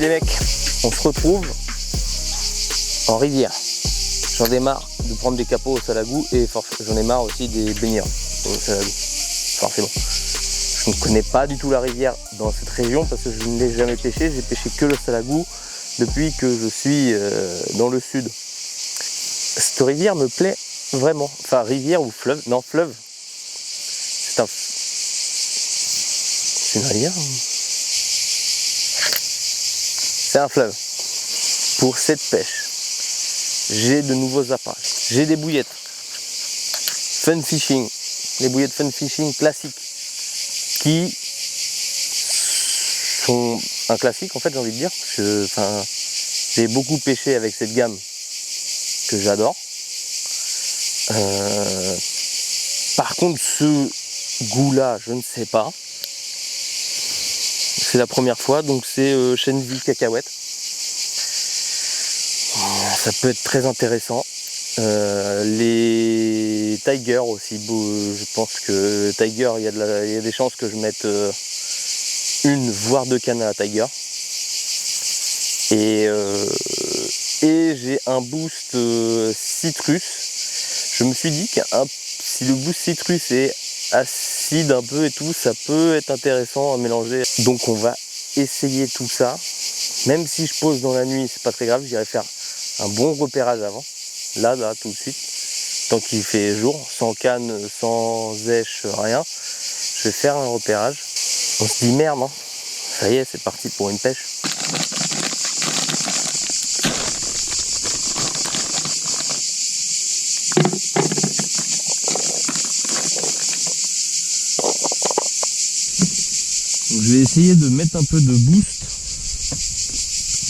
les mecs, on se retrouve en rivière. J'en ai marre de prendre des capots au salagou et j'en ai marre aussi des baigneurs au salagou, forcément. Je ne connais pas du tout la rivière dans cette région parce que je ne l'ai jamais pêché. J'ai pêché que le salagou depuis que je suis dans le sud. Cette rivière me plaît vraiment. Enfin, rivière ou fleuve? Non, fleuve. C'est une rivière? C'est un fleuve. Pour cette pêche, j'ai de nouveaux appareils. J'ai des bouillettes fun fishing, les bouillettes fun fishing classiques qui sont un classique en fait, j'ai envie de dire. J'ai beaucoup pêché avec cette gamme que j'adore. Par contre, ce goût-là, je ne sais pas. C'est la première fois, donc c'est Shenvi cacahuète. Ça peut être très intéressant. Les Tiger aussi, je pense que Tiger, il y a des chances que je mette une voire deux cannes à la Tiger. Et j'ai un boost citrus. Je me suis dit que si le boost citrus est acide un peu et tout, ça peut être intéressant à mélanger. Donc on va essayer tout ça. Même si je pose dans la nuit, c'est pas très grave, j'irai faire un bon repérage avant. Là, tout de suite, tant qu'il fait jour, sans canne, sans zèche, rien, je vais faire un repérage. On se dit merde, hein. Ça y est, c'est parti pour une pêche. Donc, je vais essayer de mettre un peu de boost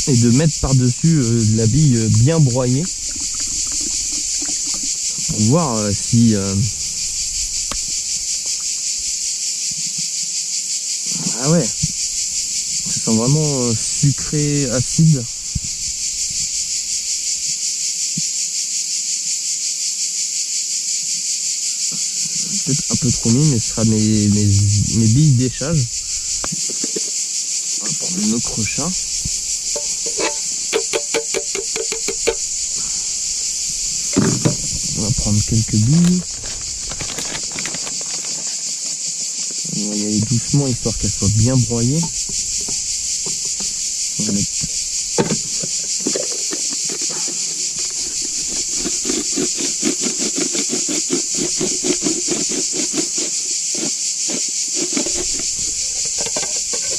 et de mettre par-dessus de la bille bien broyée. Pour voir si ah ouais, ça sent vraiment sucré, acide. Peut-être un peu trop mis, mais ce sera mes billes d'échage. On va prendre une autre crochat. On va prendre quelques billes. On va y aller doucement histoire qu'elles soient bien broyées. On va mettre...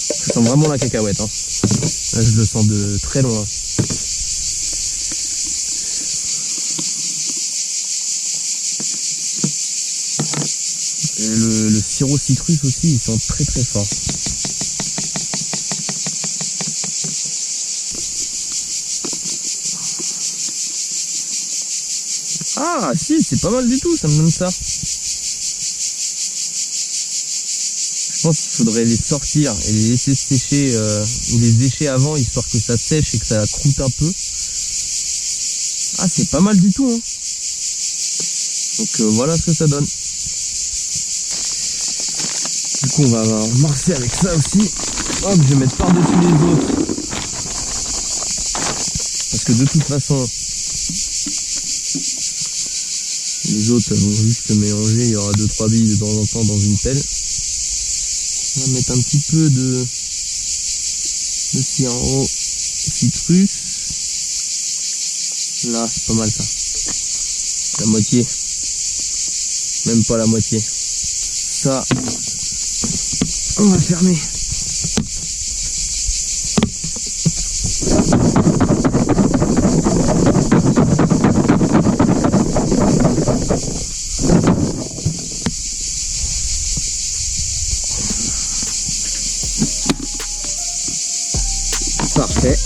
Ça sent vraiment la cacahuète, hein. Là je le sens de très loin. Le sirop citrus aussi, il sent très très fort. Ah si, c'est pas mal du tout, ça me donne ça. Je pense qu'il faudrait les sortir et les laisser sécher ou les sécher avant, histoire que ça sèche et que ça croûte un peu. Ah, c'est pas mal du tout, hein. Donc voilà ce que ça donne. Du coup on va marcher avec ça aussi. Hop, je vais mettre par-dessus les autres. Parce que de toute façon, les autres vont juste se mélanger. Il y aura 2-3 billes de temps en temps dans une pelle. On va mettre un petit peu de sirop citrus. Là, c'est pas mal ça. La moitié. Même pas la moitié. Ça, on va fermer. Parfait.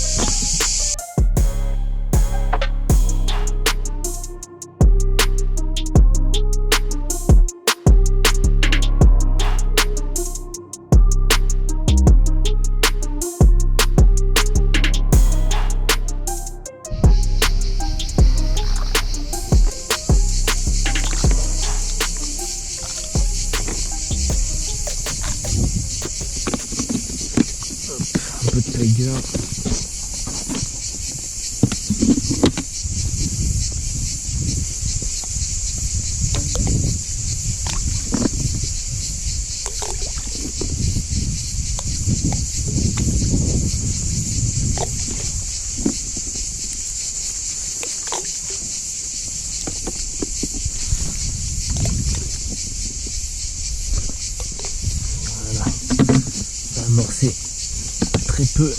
peu.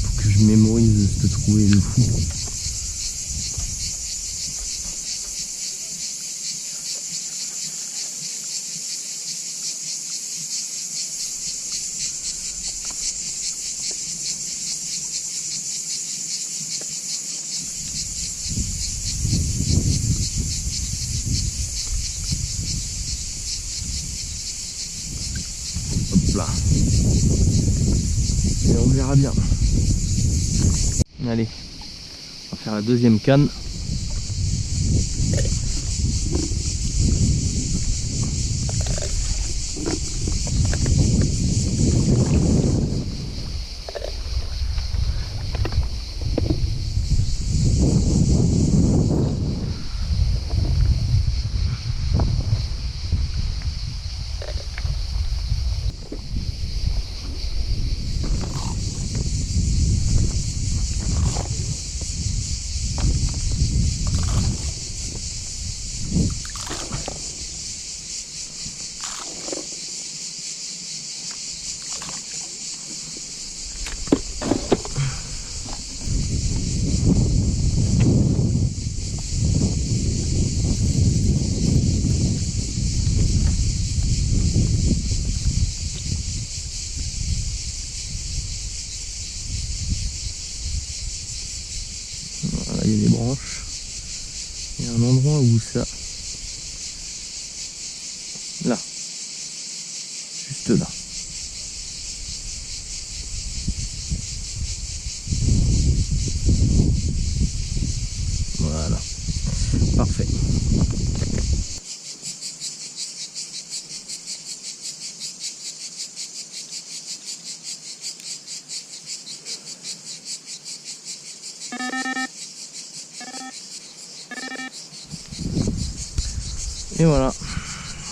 Faut que je mémorise ce troué de fou. Là. Et on verra bien. Allez, on va faire la deuxième canne. Il y a des branches. Il y a un endroit où ça. Là. Juste là. Voilà. Parfait. Et voilà,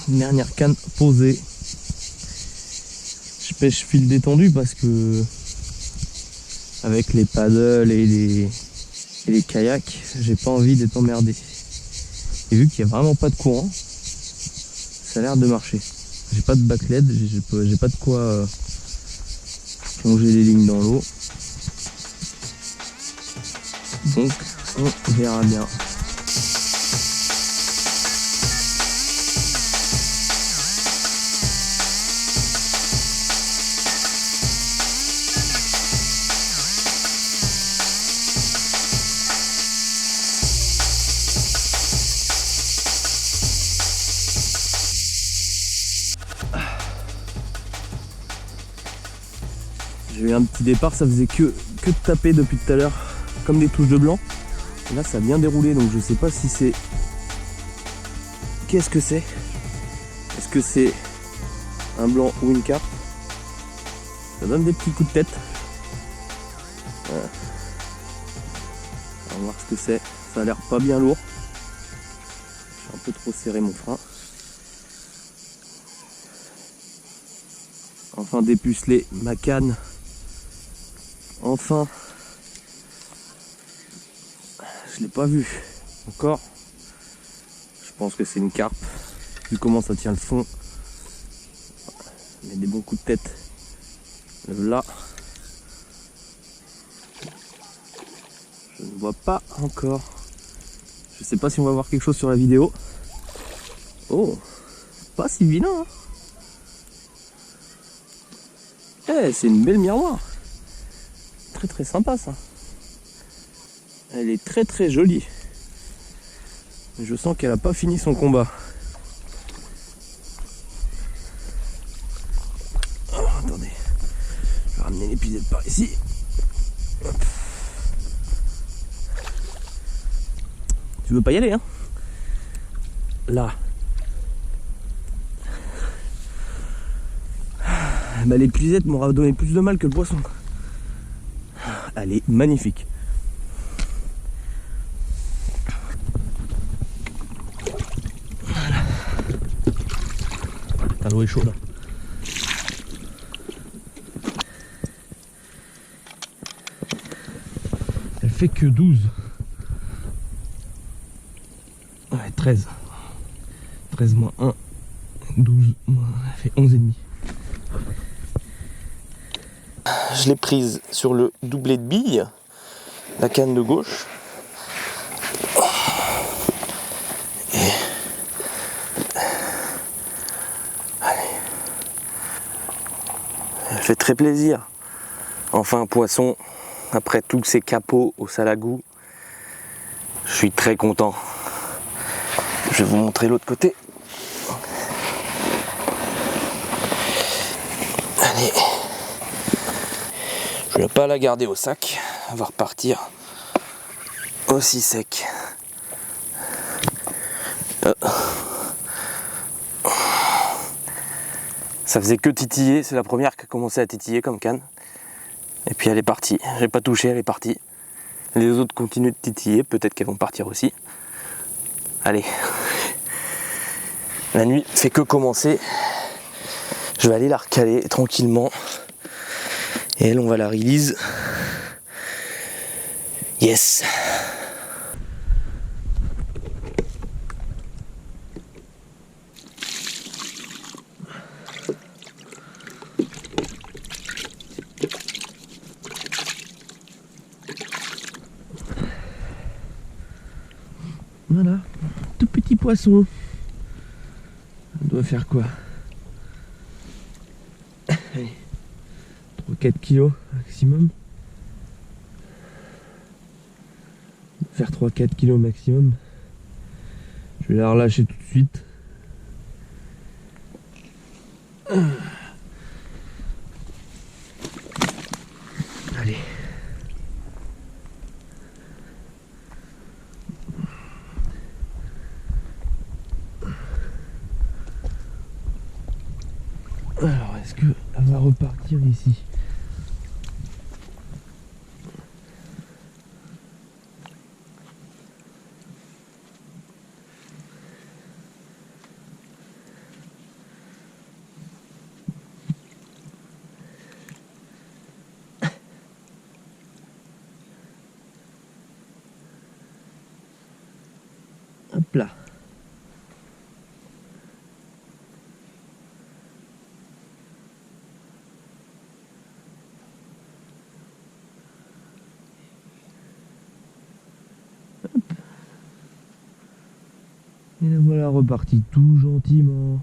une dernière canne posée. Je pêche fil détendu parce que avec les paddles et les kayaks, j'ai pas envie d'être emmerdé. Et vu qu'il n'y a vraiment pas de courant, ça a l'air de marcher. J'ai pas de backled, j'ai pas de quoi plonger les lignes dans l'eau. Donc on verra bien. J'ai eu un petit départ, ça faisait que de taper depuis tout à l'heure, comme des touches de blanc. Et là ça a bien déroulé, donc je sais pas si c'est... Qu'est-ce que c'est? Est-ce que c'est un blanc ou une carpe? Ça donne des petits coups de tête. On va voir ce que c'est. Ça a l'air pas bien lourd. J'ai un peu trop serré mon frein. Enfin dépuceler ma canne. Enfin. Je l'ai pas vu encore. Je pense que c'est une carpe. Vu comment ça tient le fond. Mais des bons coups de tête. Là. Je ne vois pas encore. Je sais pas si on va voir quelque chose sur la vidéo. Oh, pas si vilain. Hein. Eh, c'est une belle miroir. Très très sympa ça. Elle est très très jolie. Je sens qu'elle a pas fini son combat. Oh, attendez. Je vais ramener l'épisode par ici. Hop. Tu veux pas y aller, hein? Là. Bah, l'épuisette m'aura donné plus de mal que le poisson. Elle est magnifique. Voilà. L'eau est chaude. Elle fait que 12. Ouais, 13. 13 moins 1. 12 moins... Elle fait 11,5. je l'ai prise sur le doublet de billes, la canne de gauche. Et... Allez. Elle fait très plaisir. Enfin un poisson, après tous ces capots au salagou, je suis très content. Je vais vous montrer l'autre côté. Allez. Je ne vais pas la garder au sac, elle va repartir aussi sec. Ça faisait que titiller, c'est la première qui a commencé à titiller comme canne. Et puis elle est partie, j'ai pas touché, elle est partie. Les autres continuent de titiller, peut-être qu'elles vont partir aussi. Allez, la nuit fait que commencer. Je vais aller la recaler tranquillement. Et elle, on va la release. Yes. Voilà, tout petit poisson. On doit faire quoi? Allez, 3-4 kilos maximum. On va faire 3-4 kilos maximum. Je vais la relâcher tout de suite. Allez. Alors, est-ce qu'elle va repartir ici? Hop là. Et la voilà repartie tout gentiment.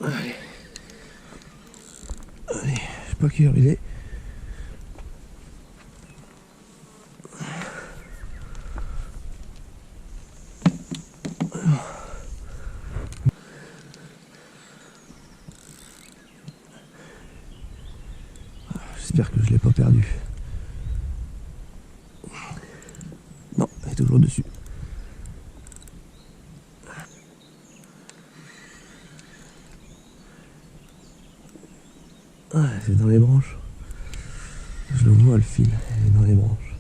Allez. Allez, je sais pas quelle heure il est. J'espère que je l'ai pas perdu. Non, elle est toujours dessus. Ah, c'est dans les branches. Je le vois le fil, elle est dans les branches.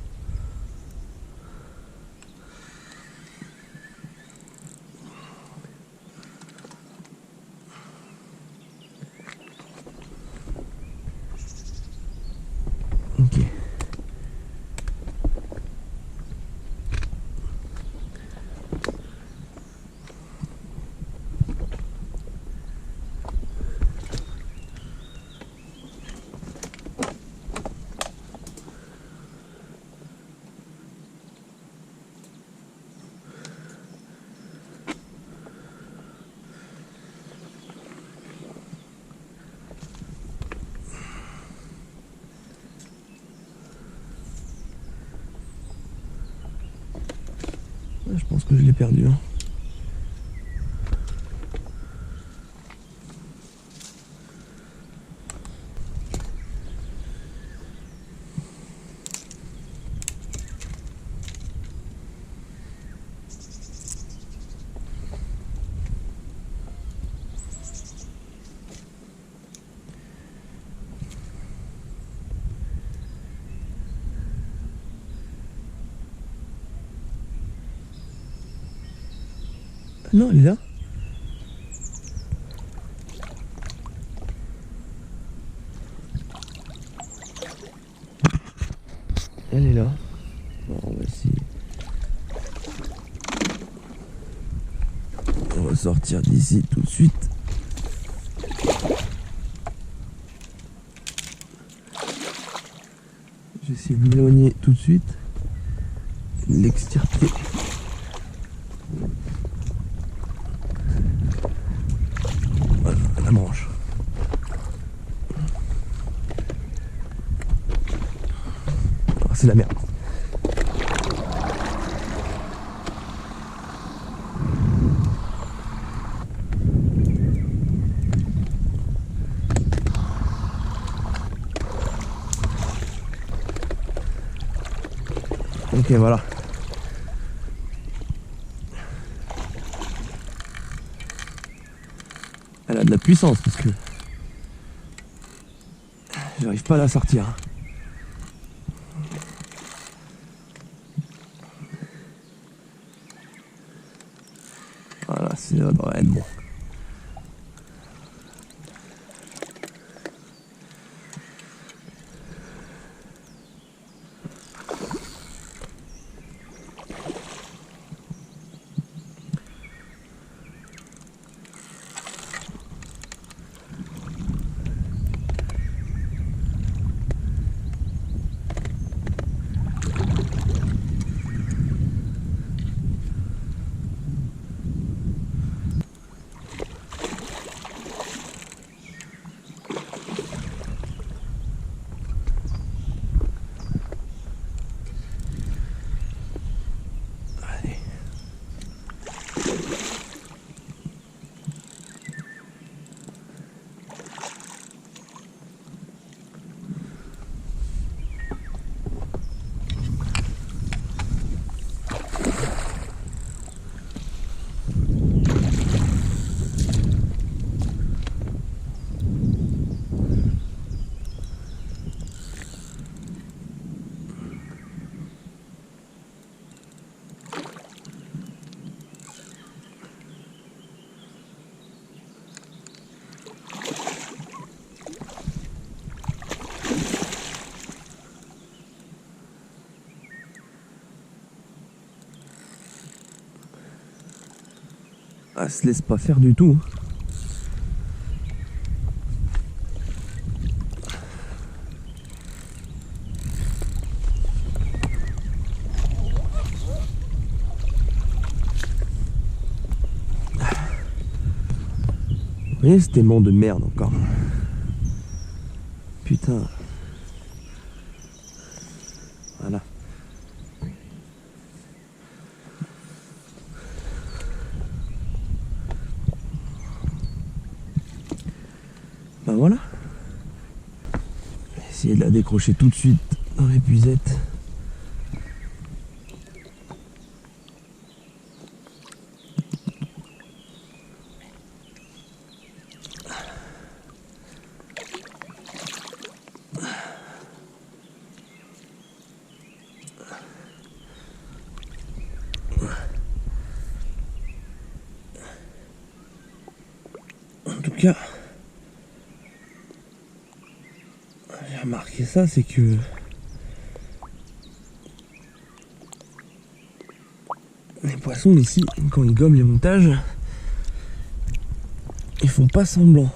Ok. Je pense que je l'ai perdu. Hein. Non, elle est là. Elle est là. Bon, on va essayer. On va sortir d'ici tout de suite. Je vais essayer de m'éloigner tout de suite. L'extirper. Voilà, la branche. Ah, c'est la merde. Ok, voilà. Elle a de la puissance parce que j'arrive pas à la sortir. Voilà, ça devrait être bon. Elle se laisse pas faire du tout. Vous voyez cet aimant de merde encore. Putain. Voilà. Ben voilà. Je vais essayer de la décrocher tout de suite dans l'épuisette. En tout cas, j'ai remarqué ça, c'est que les poissons ici, quand ils gomment les montages, ils font pas semblant.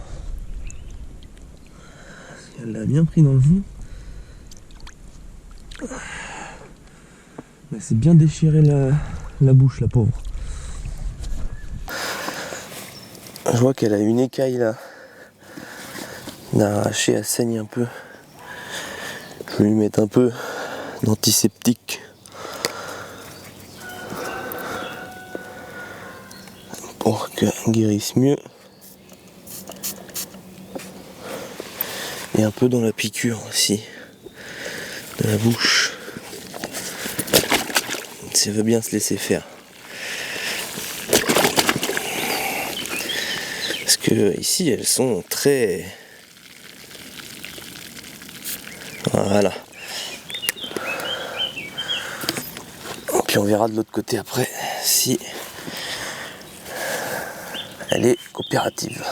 Elle l'a bien pris dans le fond. Elle s'est bien déchiré la bouche, la pauvre. Je vois qu'elle a une écaille là, d'arracher, elle saigne un peu. Je vais lui mettre un peu d'antiseptique. Pour qu'elle guérisse mieux. Et un peu dans la piqûre aussi, de la bouche. Ça veut bien se laisser faire. Parce que ici elles sont très... Voilà. Et puis on verra de l'autre côté après si elle est coopérative.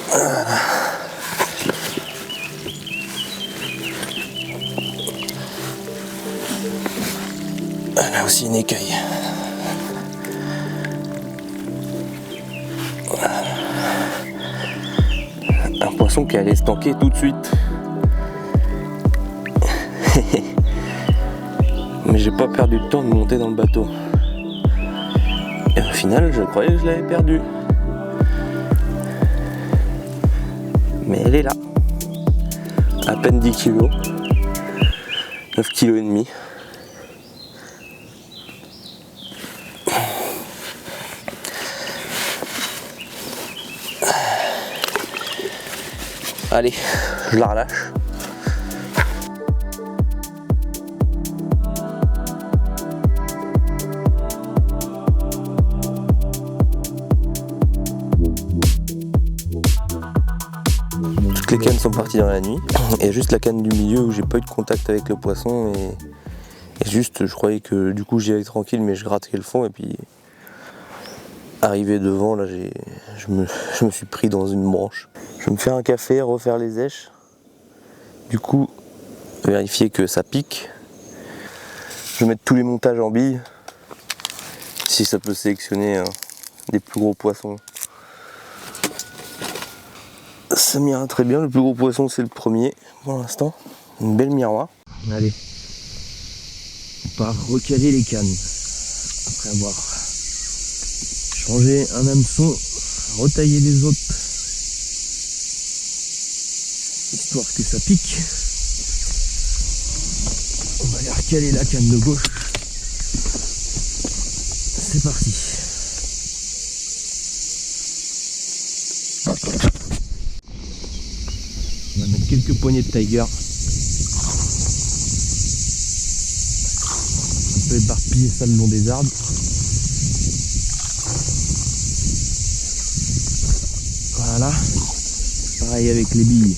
Voilà. Elle a aussi une écaille. Un poisson qui allait se tanker tout de suite. Mais j'ai pas perdu le temps de monter dans le bateau. Et au final, je croyais que je l'avais perdu. Mais elle est là. À peine 10 kg. 9 kg et demi. Allez, je la relâche. Toutes les cannes sont parties dans la nuit. Il y a juste la canne du milieu où j'ai pas eu de contact avec le poisson et juste je croyais que du coup j'y allais tranquille, mais je grattais le fond et puis arrivé devant là je me suis pris dans une branche. Je vais me faire un café, refaire les èches. Du coup, vérifier que ça pique. Je vais mettre tous les montages en billes. Si ça peut sélectionner des plus gros poissons. Ça m'ira très bien. Le plus gros poisson, c'est le premier pour l'instant. Une belle miroir. Allez, on part recaler les cannes. Après avoir changé un hameçon, retailler les autres, histoire que ça pique. On va aller recaler la canne de gauche. C'est parti. On va mettre quelques poignées de tiger. On peut éparpiller ça le long des arbres. Voilà. Pareil avec les billes.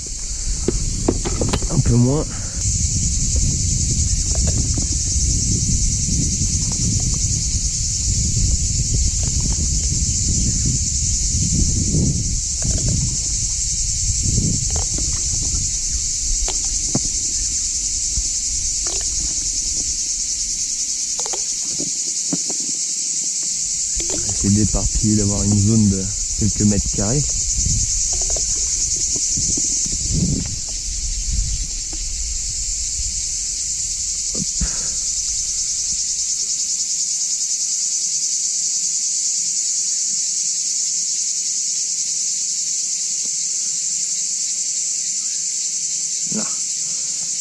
Un peu moins. Essayer d'éparpiller, d'avoir une zone de quelques mètres carrés.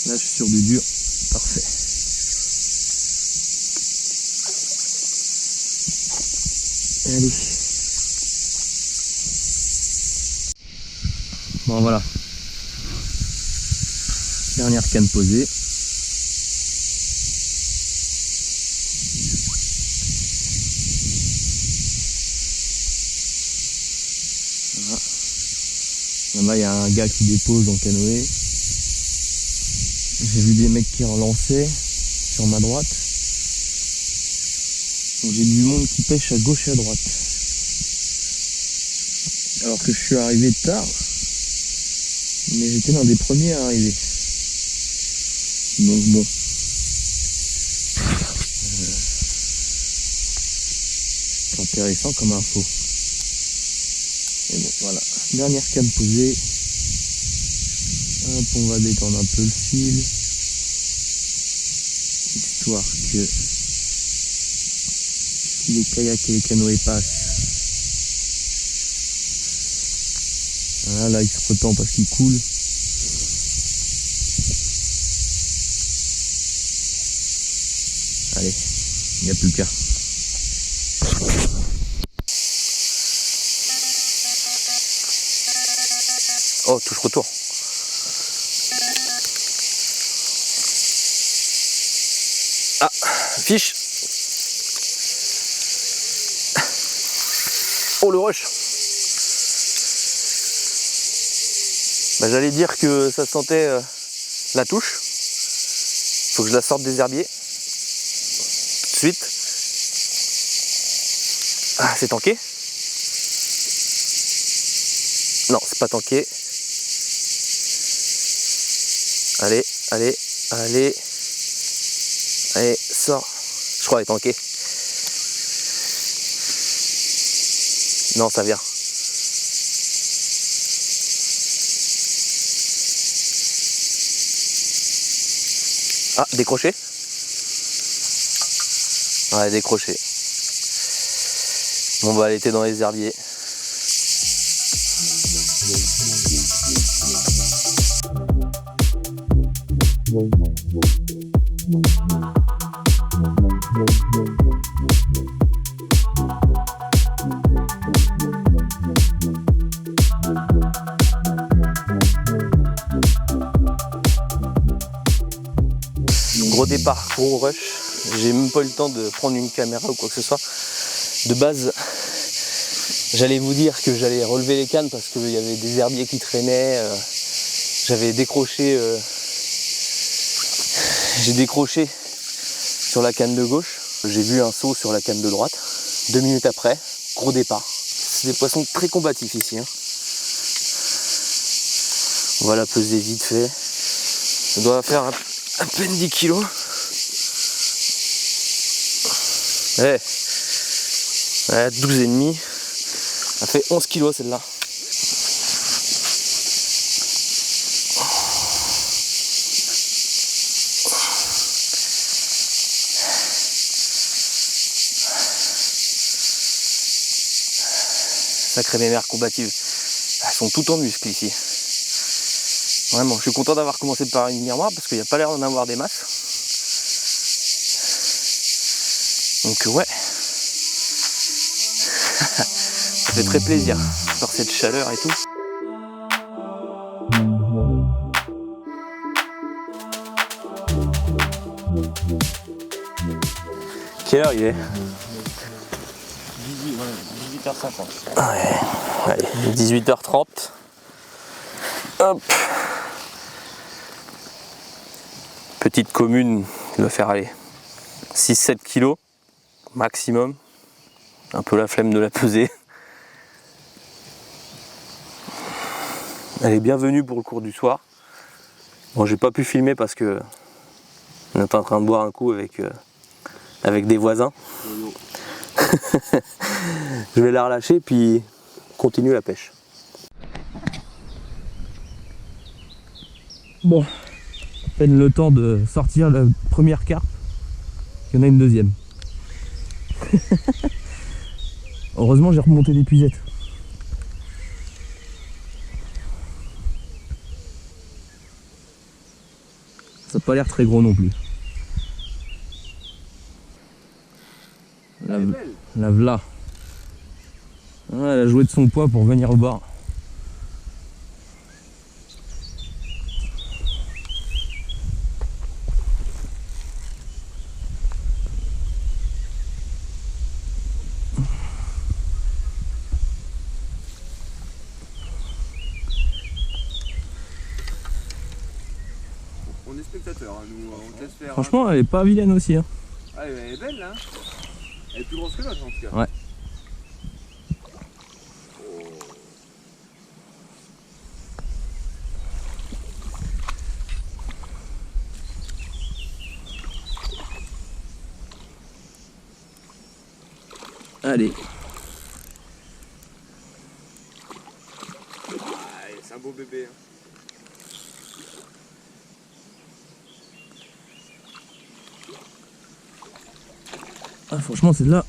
Là je suis sur du dur, parfait. Allez. Bon voilà. Dernière canne posée. Voilà. Là-bas il y a un gars qui dépose en canoë. J'ai vu des mecs qui relançaient sur ma droite. J'ai du monde qui pêche à gauche et à droite. Alors que je suis arrivé tard, mais j'étais l'un des premiers à arriver. Donc bon. C'est intéressant comme info. Et bon, voilà. Dernière canne posée. Hop, on va détendre un peu le fil. Histoire que les kayaks et les canoës passent. Voilà, là il se retend parce qu'il coule. Allez, il n'y a plus qu'à. Oh, touche-retour. Ah, fiche. Oh, le rush. Bah, j'allais dire que ça sentait la touche. Faut que je la sorte des herbiers. Tout de suite. Ah, c'est tanké. Non, c'est pas tanké. Allez, allez, allez. Allez, sors. Je crois qu'il est tanké. Non, ça vient. Ah, décroché. Ouais, décroché. Bon bah elle était dans les herbiers. Gros départ, gros rush. J'ai même pas eu le temps de prendre une caméra ou quoi que ce soit. De base, j'allais vous dire que j'allais relever les cannes parce qu'il y avait des herbiers qui traînaient. J'avais décroché. J'ai décroché sur la canne de gauche. J'ai vu un saut sur la canne de droite. 2 minutes après, gros départ. C'est des poissons très combatifs ici. Hein. On va la peser vite fait. Ça doit faire à peine 10 kilos. Ouais. Ouais, 12,5. Ça fait 11 kilos celle-là. Sacré mémère combative. Elles sont toutes en muscle ici. Vraiment, je suis content d'avoir commencé par une miroir parce qu'il n'y a pas l'air d'en avoir des masses. Donc ouais. Ça fait très plaisir par cette chaleur et tout. Quelle heure il est ? 18h50. Ouais, allez, 18h30. Hop. Petite commune qui doit faire aller 6-7 kilos maximum. Un peu la flemme de la peser. Elle est bienvenue pour le cours du soir. Bon, j'ai pas pu filmer parce que on est en train de boire un coup avec des voisins. Je vais la relâcher puis continuer la pêche. Bon, à peine le temps de sortir la première carpe, il y en a une deuxième. Heureusement j'ai remonté l'épuisette. Ça n'a pas l'air très gros non plus. La v'là. Ouais, elle a joué de son poids pour venir au bord. On est spectateurs, hein, nous, on te laisse faire. Franchement, elle est pas vilaine aussi. Hein. Ah, elle est belle là. Elle est plus grosse que l'autre en tout cas. Ouais. Allez. Ah, c'est un beau bébé. Hein. Ah, franchement, c'est de là.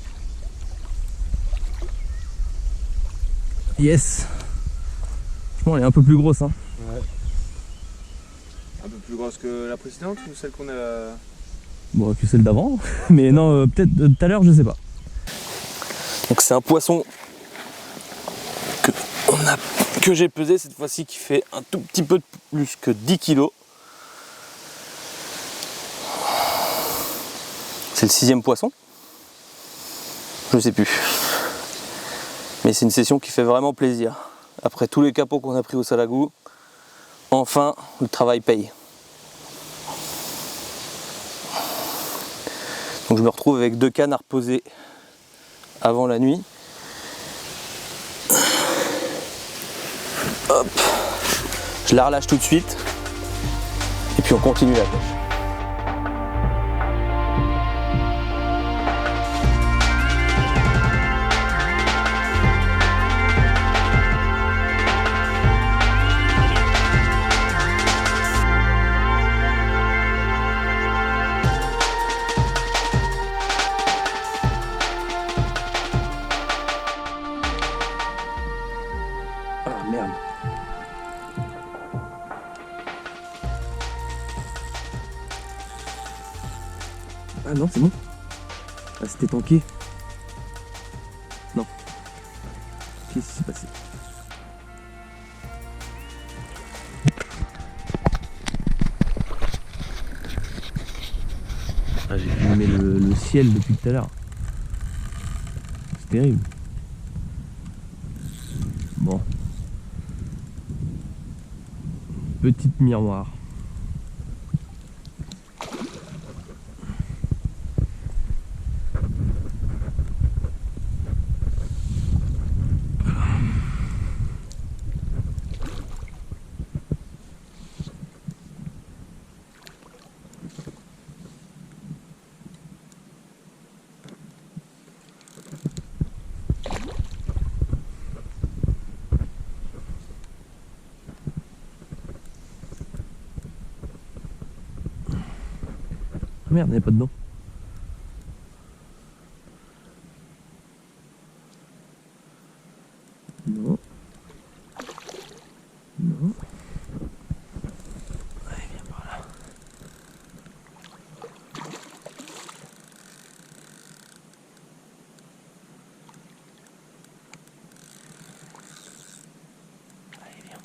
Yes. Franchement, elle est un peu plus grosse. Hein. Ouais. Un peu plus grosse que la précédente ou celle qu'on a. Bon, que celle d'avant. Mais non, peut-être tout à l'heure, je sais pas. Donc c'est un poisson que j'ai pesé cette fois-ci qui fait un tout petit peu plus que 10 kilos. C'est le 6e poisson. Je sais plus. Mais c'est une session qui fait vraiment plaisir. Après tous les capots qu'on a pris au Salagou, enfin le travail paye. Donc je me retrouve avec 2 cannes à reposer avant la nuit. Hop. Je la relâche tout de suite. Et puis on continue la pêche. Ah non, c'est bon. Ah, c'était tanké. Non. Qu'est-ce qui s'est passé? Ah, j'ai filmé le ciel depuis tout à l'heure. C'est terrible. Bon. Petite miroir. Ah merde, il n'y a pas dedans. Non. Non. Allez, viens par là. Allez, viens.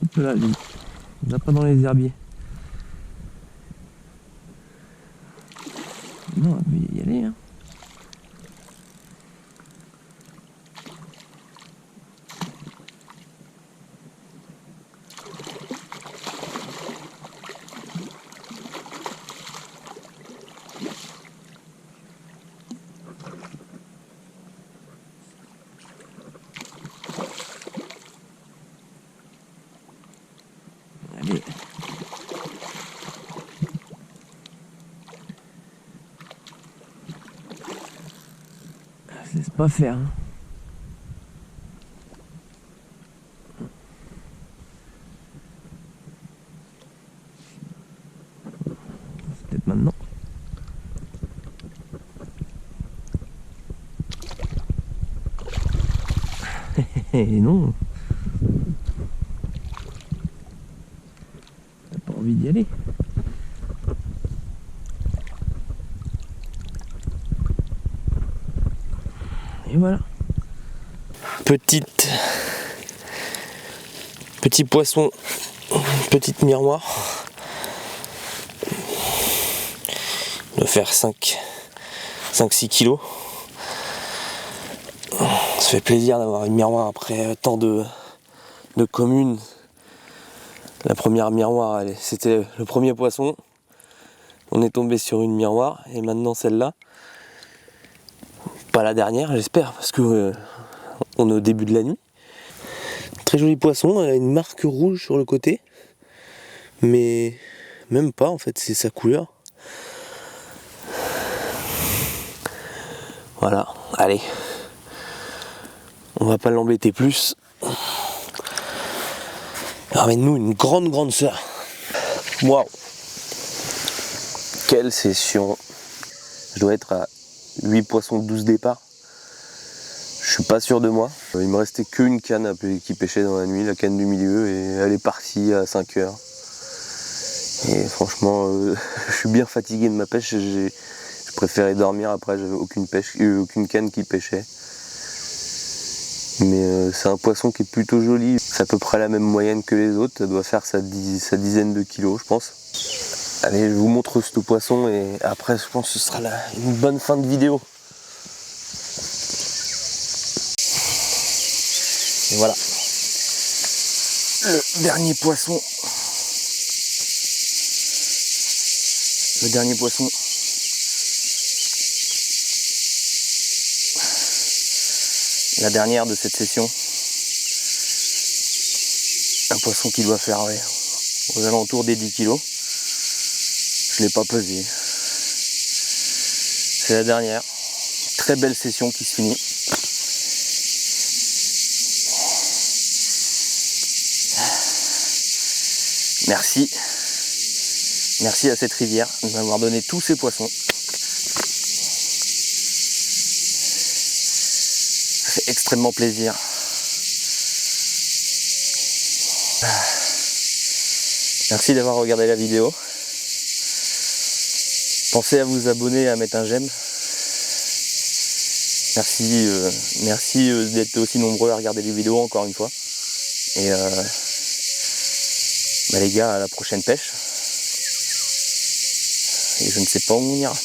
Hop là, lui. On n'a pas dans les herbiers. Non, on peut y aller, hein. Allez. Ça se laisse pas faire, hein. C'est peut-être maintenant. Et non. T'as pas envie d'y aller. Et voilà. Petit poisson, petite miroir. Il doit faire 5-6 kilos. Ça fait plaisir d'avoir une miroir après tant de communes. La première miroir, c'était le premier poisson. On est tombé sur une miroir et maintenant celle-là. Pas la dernière, j'espère, parce que on est au début de la nuit. Très joli poisson, elle a une marque rouge sur le côté. Mais même pas, en fait, c'est sa couleur. Voilà, allez. On va pas l'embêter plus. Ramène-nous une grande sœur. Waouh. Quelle session. Je dois être à 8 poissons, 12 départs. Je suis pas sûr de moi. Il me restait qu'une canne qui pêchait dans la nuit, la canne du milieu, et elle est partie à 5 heures. Et franchement, je suis bien fatigué de ma pêche. Je préférais dormir après, j'avais aucune canne qui pêchait. Mais c'est un poisson qui est plutôt joli. C'est à peu près la même moyenne que les autres. Ça doit faire sa dizaine de kilos, je pense. Allez, je vous montre ce poisson et après, je pense que ce sera une bonne fin de vidéo. Et voilà. Le dernier poisson. La dernière de cette session. Un poisson qui doit faire aux alentours des 10 kilos. Je ne l'ai pas pesé. C'est la dernière. Très belle session qui se finit. Merci. Merci à cette rivière de m'avoir donné tous ces poissons. Ça fait extrêmement plaisir. Merci d'avoir regardé la vidéo. Pensez à vous abonner et à mettre un j'aime. Merci d'être aussi nombreux à regarder les vidéos encore une fois. Et les gars, à la prochaine pêche. Et je ne sais pas où on ira.